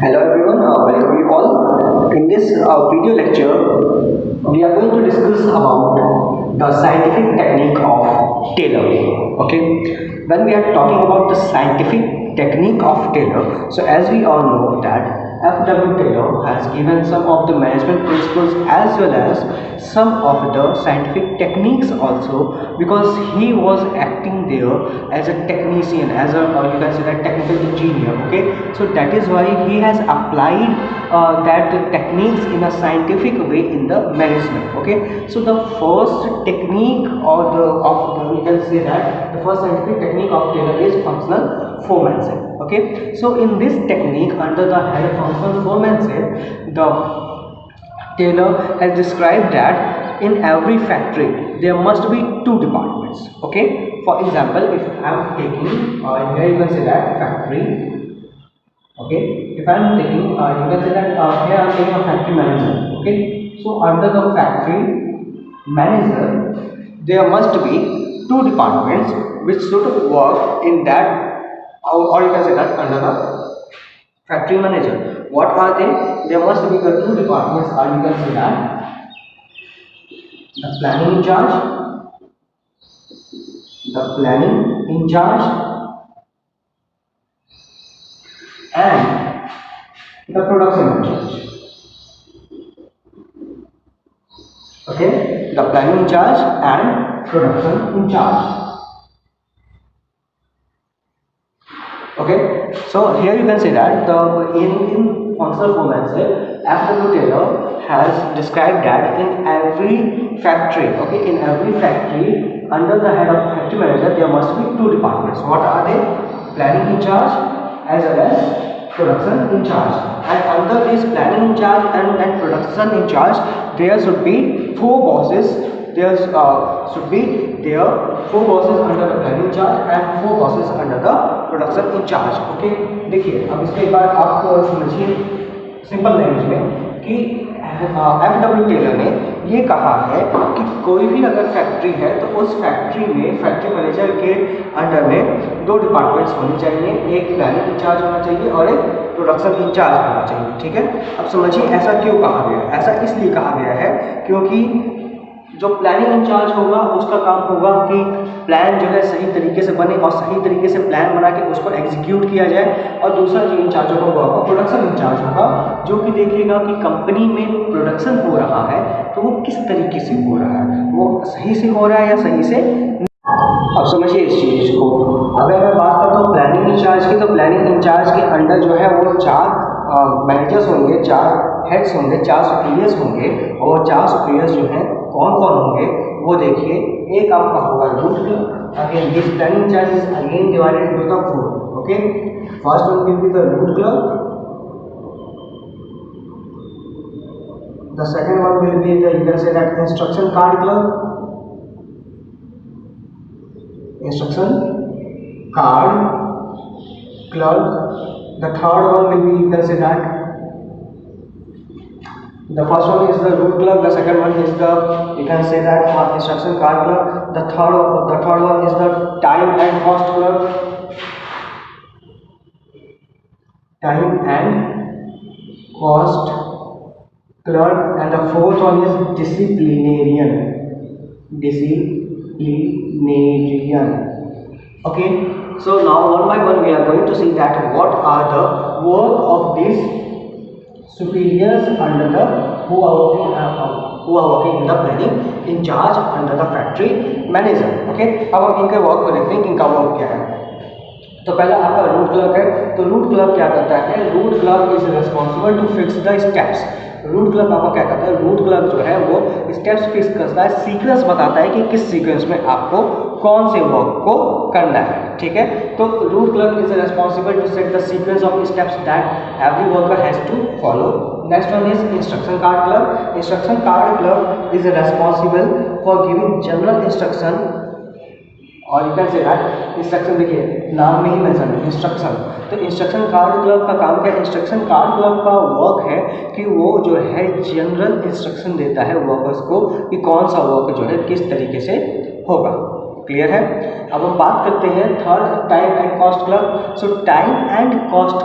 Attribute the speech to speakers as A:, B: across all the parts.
A: Hello everyone, welcome you all. In this video lecture, we are going to discuss about the scientific technique of Taylor. Okay, when we are talking about the scientific technique of Taylor, so as we all know that F.W. Taylor has given some of the management principles as well as some of the scientific techniques also, because he was acting there as a technician, as a, or you can say that technical engineer. Okay, so that is why he has applied that techniques in a scientific way in the management. Okay, so the first technique or the you can say that the first scientific technique of Taylor is functional foremanship. Okay, so in this technique, under the head of functional foremanship, the Taylor has described that in every factory there must be two departments. Okay, for example, if I am taking here you can say that factory. Okay, if I am taking you can say that here I am taking a factory manager. Okay, so under the factory manager there must be two departments which should work in that, or you can say that under the factory manager. What are they? There must be the two departments, or you can say that the planning in charge, and the production in charge. Okay, the planning in charge and production in charge. Okay, so here you can say that the in functional foremanship, F.W. Taylor has described that in every factory, okay, in every factory under the head of factory manager there must be two departments. What are they? Planning in charge as well as production in charge. And under this planning in charge and production in charge, there should be four bosses. There should be four bosses under the planning charge and four bosses under the production in charge. Okay, देखिए अब इसके बाद आप समझिए simple language में कि F.W. Taylor ने ये कहा है कि कोई भी अगर फैक्ट्री है तो उस फैक्ट्री में फैक्ट्री मैनेजर के अंडर में दो डिपार्टमेंट्स होने चाहिए, एक प्लानिंग इंचार्ज होना चाहिए और एक प्रोडक्शन इंचार्ज होना चाहिए. ठीक है, अब समझिए ऐसा क्यों कहा गया है. ऐसा इसलिए कहा गया है क्योंकि जो प्लानिंग इंचार्ज होगा उसका काम होगा कि प्लान जो है सही तरीके से बने और सही तरीके से प्लान बना के उसको एग्जीक्यूट किया जाए. और दूसरा जो इंचार्ज होगा वो प्रोडक्शन इंचार्ज होगा, जो कि देखेगा कि कंपनी में प्रोडक्शन हो रहा है तो वो किस तरीके से हो रहा है, वो सही से हो रहा है या सही से. अब समझिए इस चीज़ को. अगर मैं बात करता हूँ प्लानिंग इंचार्ज की, तो प्लानिंग इंचार्ज के अंडर जो है वो चार मैनेजर्स होंगे, चार हेड्स होंगे, चार सुपीरियर्स होंगे. और चार सुपीरियर्स जो हैं कौन कौन होंगे वो देखिए. एक आपका होगा route clerk. Again this planning in charge is again divided into the four. Okay, first one will be the route clerk, the second one will be the, you can say that instruction card clerk, the third one will be, you can say that the first one is the root clerk, the second one is the, you can say that instruction card clerk, the third one is the time and cost clerk, and the fourth one is disciplinarian. Okay, so now one by one we are going to see that what are the work of these superiors under the who are working in the planning in charge under the factory manager. Okay, अब हम इनके work को देखते हैं कि इनका work क्या है. तो पहला आपका रूट क्लर्क है. तो रूट क्लर्क क्या करता है? Route clerk is responsible to fix the steps. Route clerk आपको क्या करता है? रूट क्लर्क जो है वो स्टेप्स फिक्स करता है, सीक्वेंस बताता है कि किस सीक्वेंस में आपको कौन से वर्क को करना है. ठीक है, तो route clerk is responsible to set the sequence of steps that every worker has to follow. Next one is instruction card clerk. Instruction card clerk is responsible for giving general instruction, और you can say that instruction, देखिए नाम में ही mention है instruction. तो instruction card clerk का काम क्या है? इंस्ट्रक्शन कार्ड क्लर्क का वर्क है कि वो जो है जनरल इंस्ट्रक्शन देता है वर्कर्स को कि कौन सा वर्क जो है किस तरीके से होगा. क्लियर है। अब हम बात करते हैं third, time and cost club. So time and cost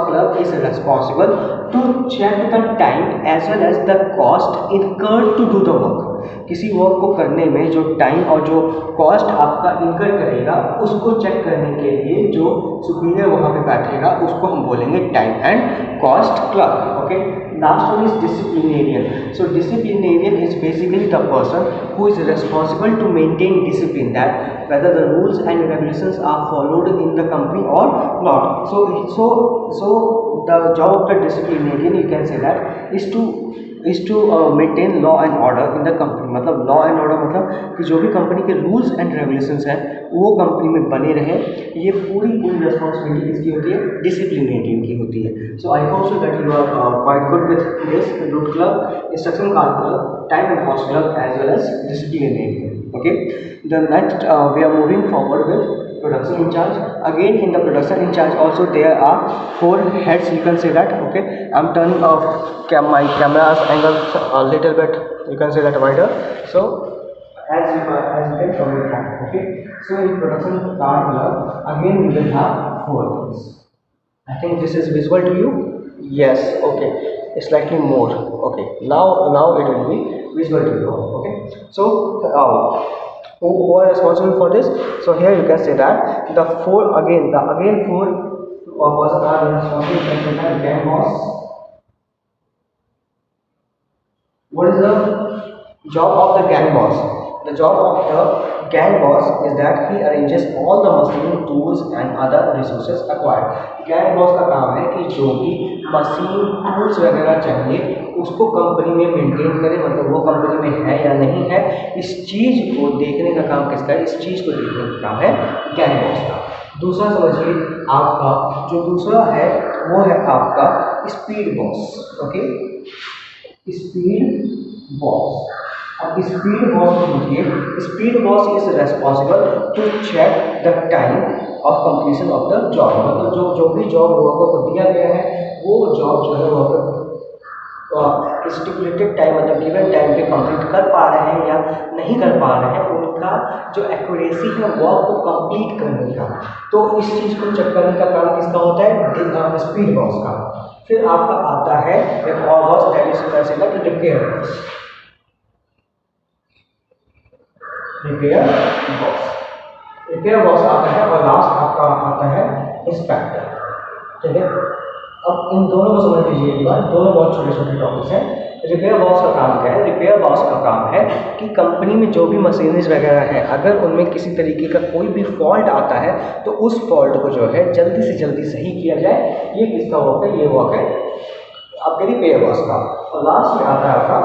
A: club is responsible to check the time as well as the cost incurred to do the work. किसी वर्क को करने में जो टाइम और जो कॉस्ट आपका इनकर करेगा उसको चेक करने के लिए जो सुपीरियर वहाँ पे बैठेगा उसको हम बोलेंगे time and cost club. Okay, last one is disciplinarian. So disciplinarian is basically the person who is responsible to maintain discipline, that whether the rules and regulations are followed in the company or not. So the job of the disciplinarian, you can say that, is to maintain law and order in the company. मतलब law and order मतलब कि जो भी company के rules and regulations हैं वो company में बने रहे, ये पूरी रिस्पॉन्सिबिलिटी किसकी होती है? डिसिप्लिनेरियन की होती है। So I hope so that you are quite good with this route club, instruction card club, time and cost club, as well as disciplinary. Okay, the next we are moving forward with production in charge. Again, in the production in charge also there are 4 heads, you can say that. Okay, I'm turning off my camera's angle a little bit, you can say that wider, so as you can from your hand. Okay, so in production card club again we will have 4 things. I think this is visible to you. Yes, okay, slightly more. Okay, now it will be visible to you. Okay, so who are responsible for this? So here you can say that the 4 person are responsible for the gang boss. What is the job of the gang boss? The job of the gang boss is that he arranges all the machine, tools and other resources acquired. Gang boss का काम है कि जो भी machine, tools वगैरह चाहिए उसको company में मेंटेन करे, मतलब वो कंपनी में है या नहीं है, इस चीज़ को देखने का काम किसका है? इस चीज़ को देखने का काम है गैंग बॉस का। दूसरा समझिए, आपका जो दूसरा है वो है आपका speed boss. Okay, speed boss. अब स्पीड बॉस को देखिए, speed boss is responsible to check the time of completion of the job. मतलब जो भी जॉब वर्कर को दिया गया है वो जॉब जो है वर्कर स्टिपुलेटेड टाइम, मतलब गिवन टाइम पे कंप्लीट कर पा रहे हैं या नहीं कर पा रहे हैं, उनका जो एक्यूरेसी है वर्क को कंप्लीट करने का, तो इस चीज़ को चेक करने का काम किसका होता है? स्पीड बॉस का। फिर आपका आता है एक और boss, that is considered repair boss. Repair boss आता है और लास्ट आपका आता है इंस्पेक्टर। ठीक है, अब इन दोनों को समझ लीजिए एक बार, दोनों बहुत छोटे छोटे टॉपिक्स हैं। रिपेयर बॉस का काम क्या है? रिपेयर बॉस का काम है कि कंपनी में जो भी मशीनरीज वगैरह है, अगर उनमें किसी तरीके का कोई भी फॉल्ट आता है तो उस फॉल्ट को जो है जल्दी से जल्दी सही किया जाए। ये किसका वर्क है? ये वर्क है आपके रिपेयर बॉस का। और लास्ट में आता है आपका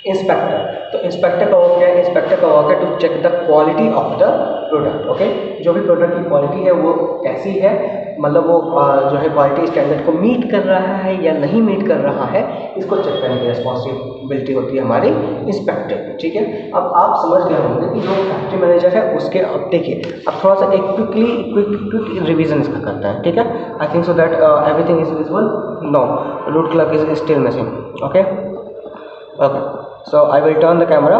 A: इंस्पेक्टर। तो इंस्पेक्टर का वर्क क्या है? इंस्पेक्टर का वर्क है to check the quality of the product. Okay, जो भी प्रोडक्ट की क्वालिटी है वो कैसी है, मतलब वो जो है क्वालिटी स्टैंडर्ड को मीट कर रहा है या नहीं मीट कर रहा है, इसको चेक करने की रिस्पॉन्सिबिलिटी होती है हमारे इंस्पेक्टर। ठीक है, अब आप समझ गए होंगे कि जो फैक्ट्री मैनेजर है उसके, अब देखिए अब थोड़ा सा एक क्विक रिविजन इसका करता है। ठीक है, I think so that everything is visible. No, route clock is still missing. Okay, so I will turn the camera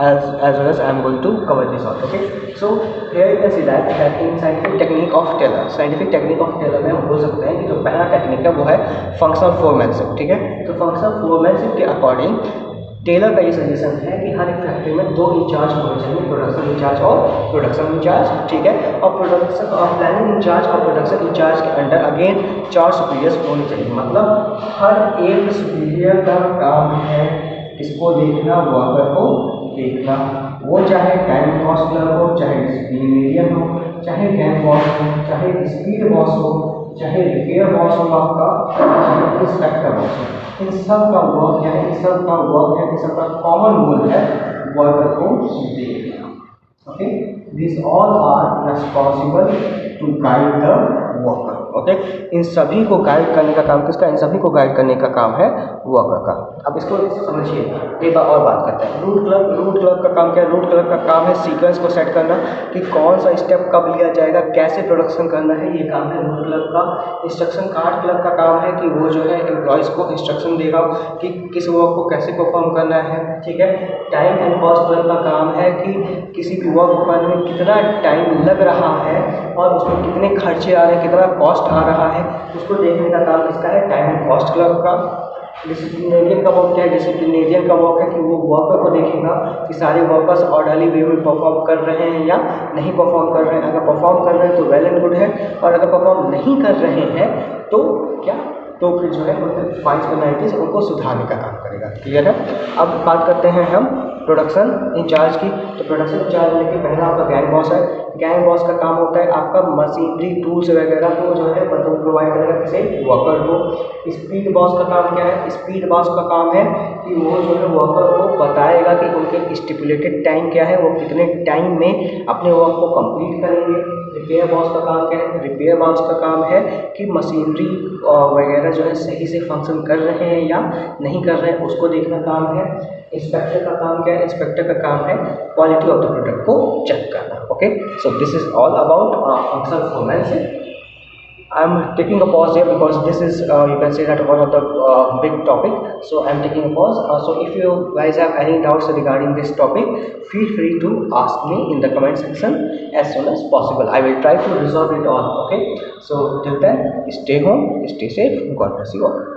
A: as well as I am going to cover this all. Okay, so here you can see that in scientific technique of Taylor में हम बोल सकते हैं कि जो पहला technique है वो है फंक्शनल फोरमैनशिप। ठीक है, तो फंक्शनल फोरमैनशिप के अकॉर्डिंग टेलर का ये सजेशन है कि हर एक फैक्ट्री में 2 इंचार्ज होने चाहिए, प्रोडक्शन इंचार्ज और प्रोडक्शन इंचार्ज। ठीक है, और प्रोडक्शन और प्लानिंग इंचार्ज और प्रोडक्शन इंचार्ज के अंडर अगेन 4 सुपीरियर्स होने चाहिए। मतलब हर एक सुपीरियर का काम है इसको देखना, वर्कर को देखना, वो चाहे टाइम कॉस्ट क्लब हो, चाहे डिसिप्लिनेरियन हो, चाहे गैंग बॉस हो, चाहे स्पीड बॉस हो, चाहे रिपेयर बॉस हो आपका, चाहे इंस्पेक्टर बॉस हो। इन सब का वर्क है, इन सब का कॉमन गोल है वर्कर को देखना। Okay, this all are responsible to guide the worker. Okay. इन सभी को गाइड करने का काम किसका, इन सभी को गाइड करने का काम है वर्कर का। अब इसको समझिए, एक बार और बात करते हैं। रूट क्लर्क का काम क्या है? रूट क्लर्क का काम है सीक्वेंस को सेट करना कि कौन सा स्टेप कब लिया जाएगा, कैसे प्रोडक्शन करना है, ये काम है रूट क्लर्क का। इंस्ट्रक्शन कार्ड क्लर्क का काम है कि वो जो है एम्प्लॉयज़ को इंस्ट्रक्शन देगा कि किस वर्क को कैसे परफॉर्म करना है, ठीक है। टाइम एंड कॉस्ट क्लर्क का काम है कि किसी भी वर्क को करने में कितना टाइम लग रहा है और उसमें कितने खर्चे आ रहे हैं, कितना कॉस्ट आ रहा है, उसको देखने का काम किसका है, टाइम एंड कॉस्ट क्लर्क का। डिसिप्लिनेरियन का वर्क क्या है? डिसिप्लिनेरियन का वर्क है कि वो वर्कर को देखेगा कि सारे वर्कर्स ऑर्डरली वे में परफॉर्म कर रहे हैं या नहीं परफॉर्म कर रहे हैं। अगर परफॉर्म कर रहे हैं तो वेल एंड गुड है, और अगर परफॉर्म नहीं कर रहे हैं तो क्या, तो फिर जो है उनके फाइल्स पेनल्टीज उनको सुधारने का काम करेगा। क्लियर है। अब बात करते हैं हम प्रोडक्शन इंचार्ज की। तो प्रोडक्शन इंचार्ज होने के पहला आपका गैंग बॉस है। गैंग बॉस का काम होता है आपका मशीनरी टूल्स वगैरह को जो है मतलब प्रोवाइड करेगा किसे, वर्कर को। स्पीड बॉस का काम क्या है? स्पीड बॉस का काम है कि वो जो है वर्कर को बताएगा कि उनके स्टिपुलेटेड टाइम क्या है, वो कितने टाइम में अपने वर्क को कंप्लीट करेंगे। रिपेयर बॉस का काम क्या है? रिपेयर बॉस का काम है कि मशीनरी वगैरह जो है सही से फंक्शन कर रहे हैं या नहीं कर रहे हैं, उसको देखना काम है। इंस्पेक्टर का काम क्या है? इंस्पेक्टर का काम है क्वालिटी ऑफ द प्रोडक्ट को चेक करना। Okay, so this is all about functional foreman. I'm taking a pause here because this is you can say that one of the big topic, so I'm taking a pause. So if you guys have any doubts regarding this topic, feel free to ask me in the comment section as soon as possible. I will try to resolve it all. Okay, so till then, stay home, stay safe, God bless you all.